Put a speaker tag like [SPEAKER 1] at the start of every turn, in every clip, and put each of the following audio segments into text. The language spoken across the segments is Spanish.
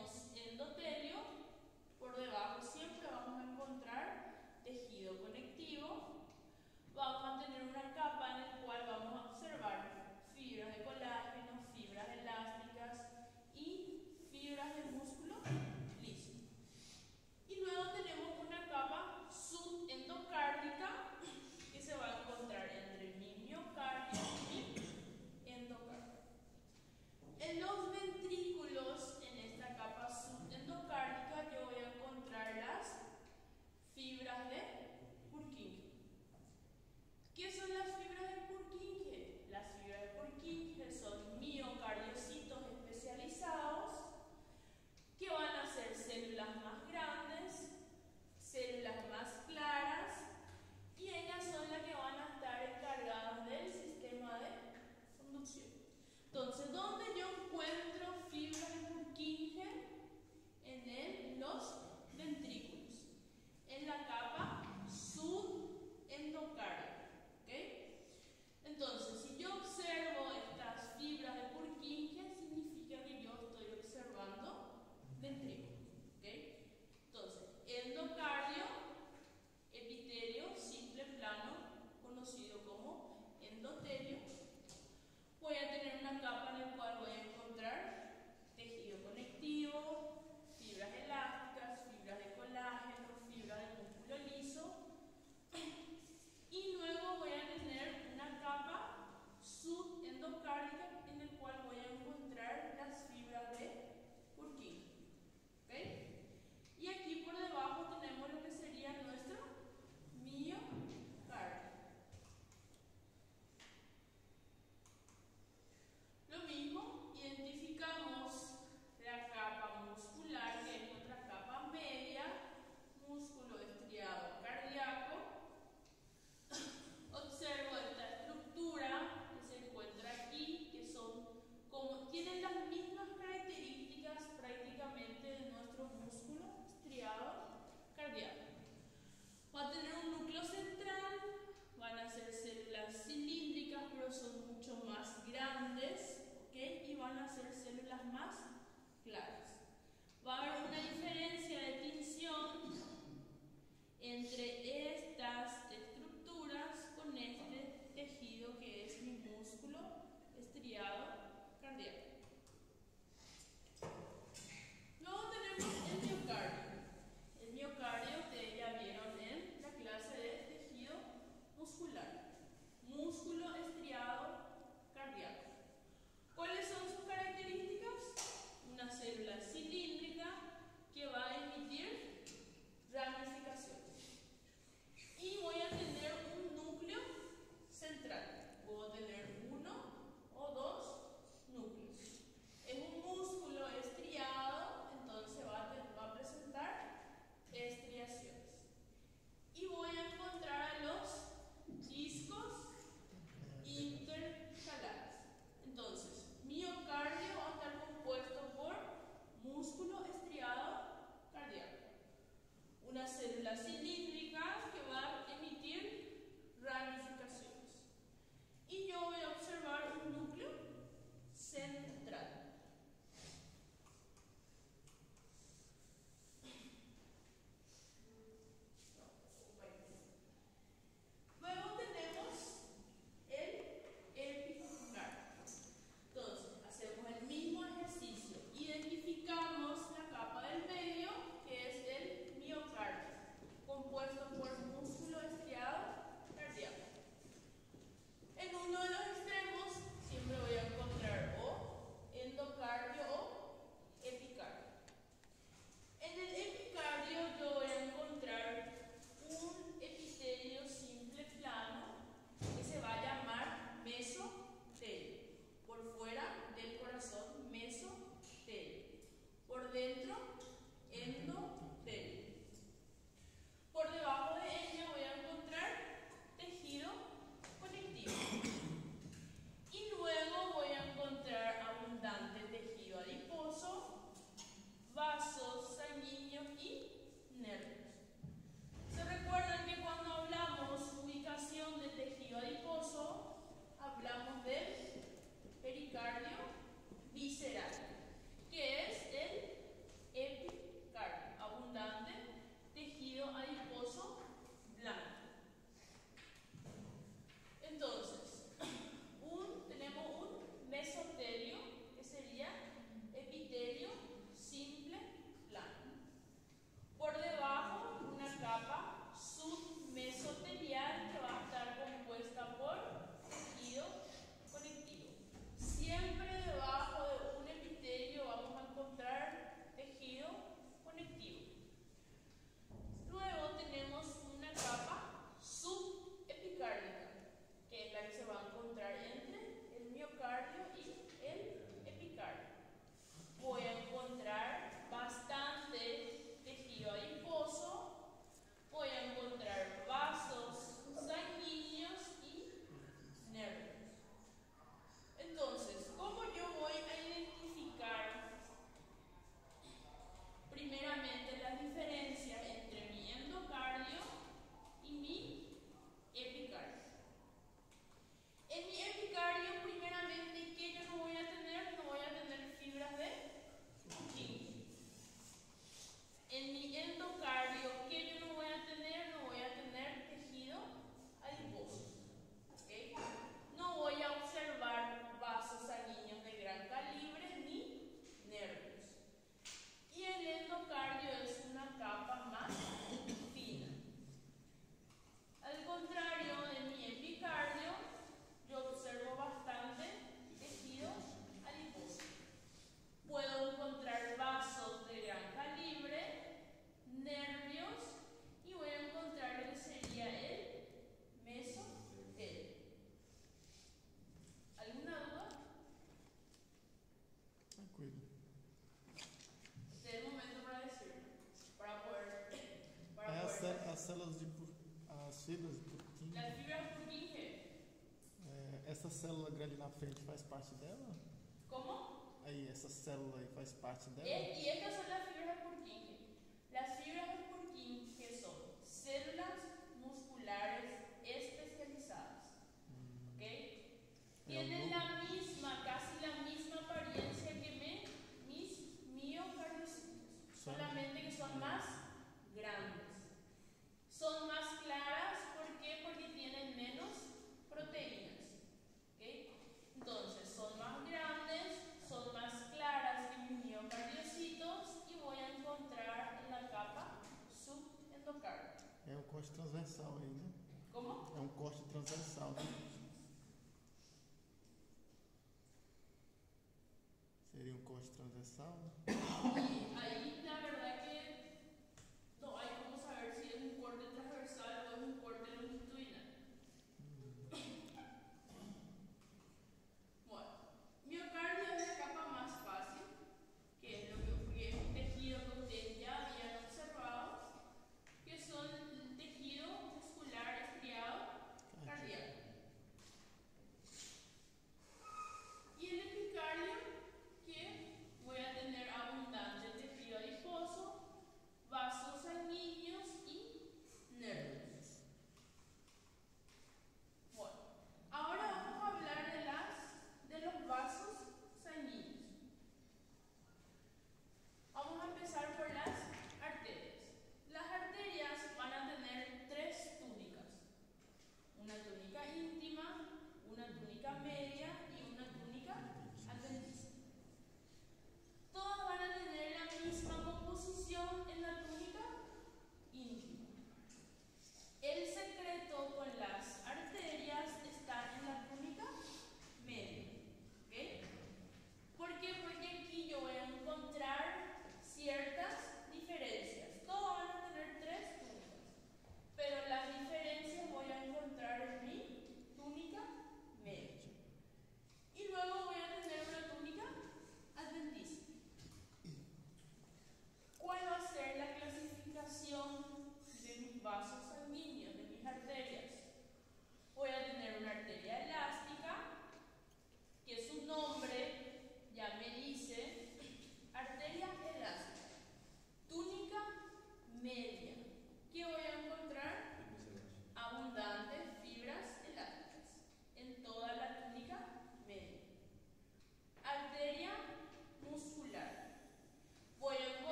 [SPEAKER 1] tenemos endotelio, por debajo siempre vamos a encontrar tejido conectivo. Vamos a tener una capa en la cual vamos a observar fibras de colágeno, fibras elásticas y fibras de músculo liso. Y luego tenemos una capa subendocárdica que se va a encontrar entre mi miocardio y mi endocardio. En los ventrículos, en esta capa
[SPEAKER 2] células as fibras de Purkinje.
[SPEAKER 1] Las fibras Purkinje.
[SPEAKER 2] Essa célula grande na frente faz parte dela?
[SPEAKER 1] ¿Cómo?
[SPEAKER 2] Aí, essa célula aí faz parte dela?
[SPEAKER 1] Y estas son las fibras de Purkinje. Las fibras de Purkinje son células musculares especializadas. ¿Ok? Tienen la misma, casi la misma apariencia que mis miocardiocitos, solamente que son más grandes. Son más claras, ¿por qué? Porque tienen menos proteínas. ¿Ok? Entonces, son más grandes, son más claras que mis miocardiocitos y voy a encontrar en la capa subendocardia.
[SPEAKER 2] É um corte transversal aí, né?
[SPEAKER 1] ¿Cómo?
[SPEAKER 2] É um corte transversal, né? Seria um corte transversal?
[SPEAKER 1] Y ahí la verdad que no hay como saber si es un corte transversal o es un corte longitudinal. Bueno, miocardio es la capa más fácil, que es un tejido que ustedes ya habían observado, que son el tejido muscular estriado cardíaco. Y el epicardio, que voy a tener a un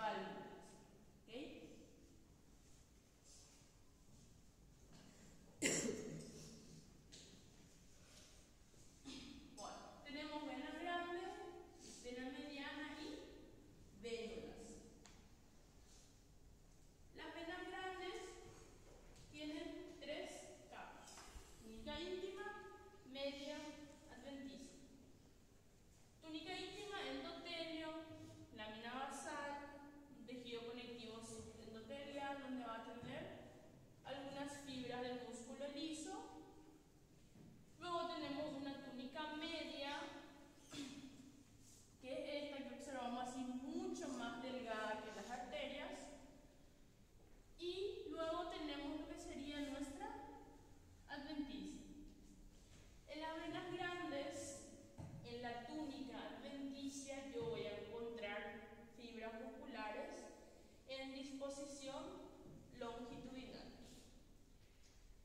[SPEAKER 1] válvulas. ¿Ok? Bueno, tenemos vena grande, vena mediana y vénulas. Las venas grandes tienen tres capas: túnica íntima, media, adventicia. Túnica íntima, endotelio, lámina basal, un tejido conectivo endotelial donde va a tener algunas fibras del músculo liso. Luego tenemos una túnica media, que es esta que observamos así, mucho más delgada que las arterias. Y luego tenemos lo que sería nuestra adventicia. En las venas grandes, en la túnica adventicia, yo voy a encontrar fibras musculares en disposición longitudinal.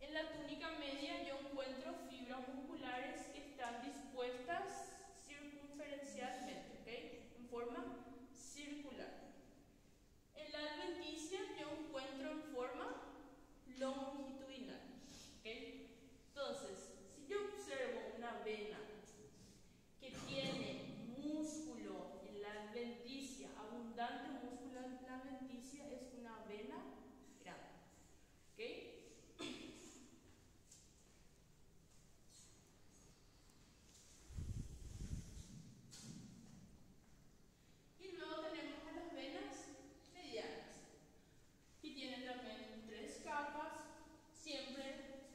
[SPEAKER 1] En la túnica media yo encuentro fibras musculares que están dispuestas circunferencialmente, ¿ok? En forma circular. En la adventicia yo encuentro en forma longitudinal, ¿ok? Entonces, si yo observo una vena que tiene músculo en la adventicia, abundante músculo en la adventicia, es una vena grande, ¿ok? Y luego tenemos a las venas medianas, que tienen también tres capas. Siempre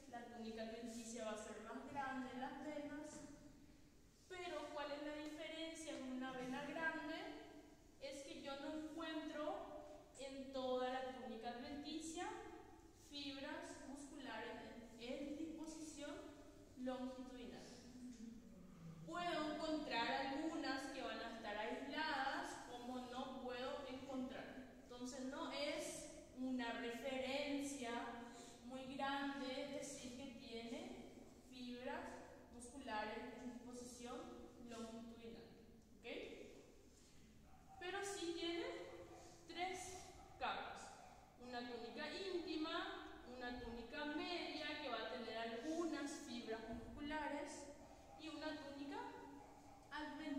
[SPEAKER 1] la túnica adventicia va a ser más grande en las venas, pero ¿cuál es la diferencia con una vena grande? Es que yo no encuentro en toda la túnica adventicia fibras musculares en disposición longitudinal. Puedo encontrar algunas que van a estar aisladas, como no puedo encontrar. Entonces no es una referencia muy grande decir que tiene fibras musculares en disposición longitudinal, ¿ok? Pero sí tiene tres capas: una túnica íntima, una túnica media que va a tener algunas fibras musculares y una túnica adventicia.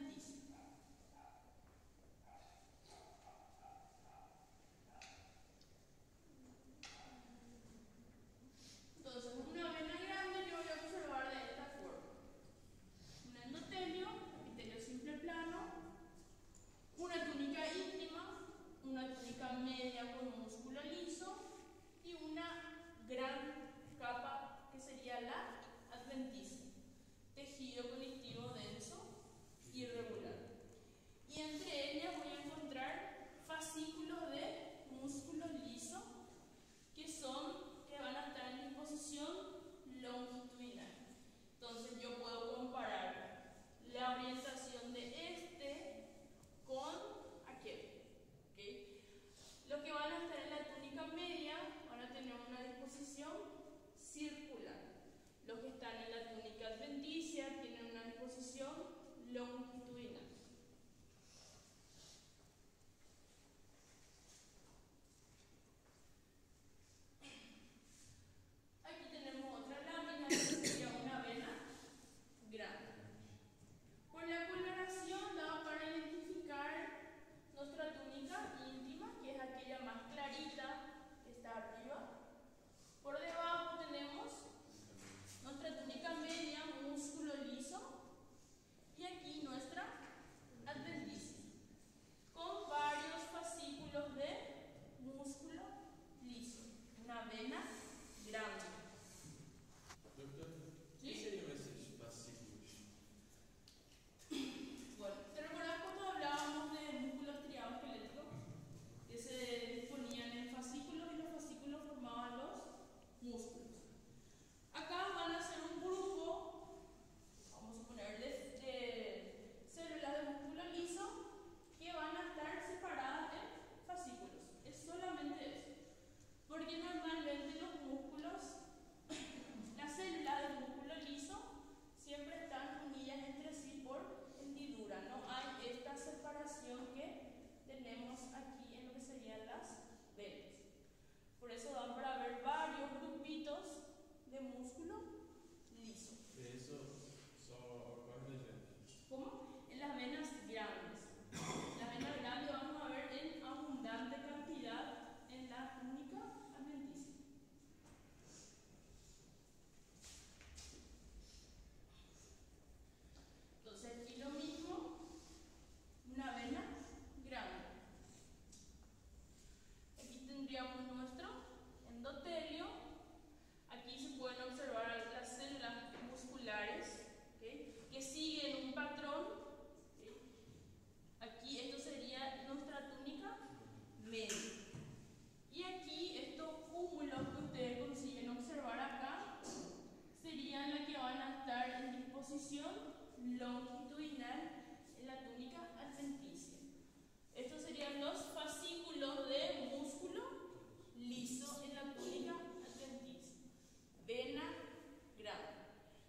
[SPEAKER 1] longitudinal en la túnica adventicia. Estos serían los fascículos de músculo liso en la túnica adventicia. Vena grande.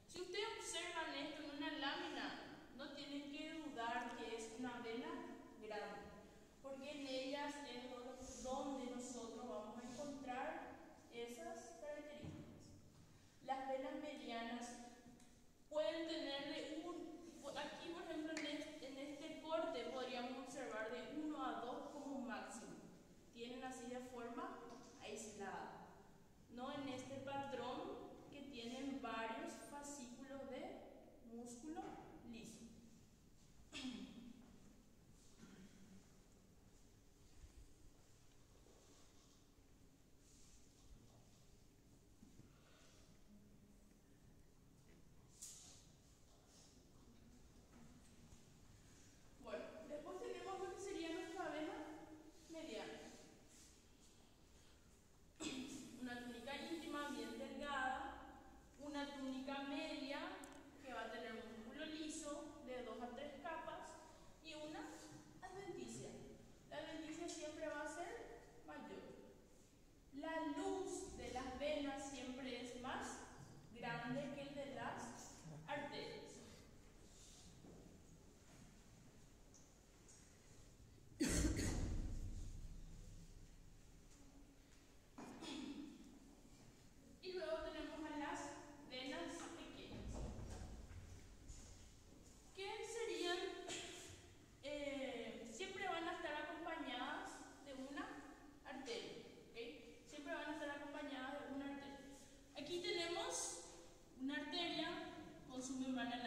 [SPEAKER 1] Si ustedes observan esto en una lámina, no tienen que dudar que es una vena grande, porque en ellas es donde nosotros vamos a encontrar esas características. Las venas medianas pueden tenerle aquí por ejemplo en este corte podríamos observar de 1 a 2 como máximo. Tienen así de forma aislada, no en este patrón que tienen varios fascículos de músculo liso. Bueno, después tenemos lo que sería nuestra vena mediana. Una túnica íntima bien delgada, una túnica media que va a tener músculo liso de 2 a 3 capas y una adventicia. La adventicia siempre va a ser mayor. La luz de las venas siempre es más grande que el de las arterias. Y luego tenemos a las venas pequeñas, que serían, siempre van a estar acompañadas de una arteria, ¿okay? Siempre van a estar acompañadas de una arteria. Aquí tenemos una arteria con su membrana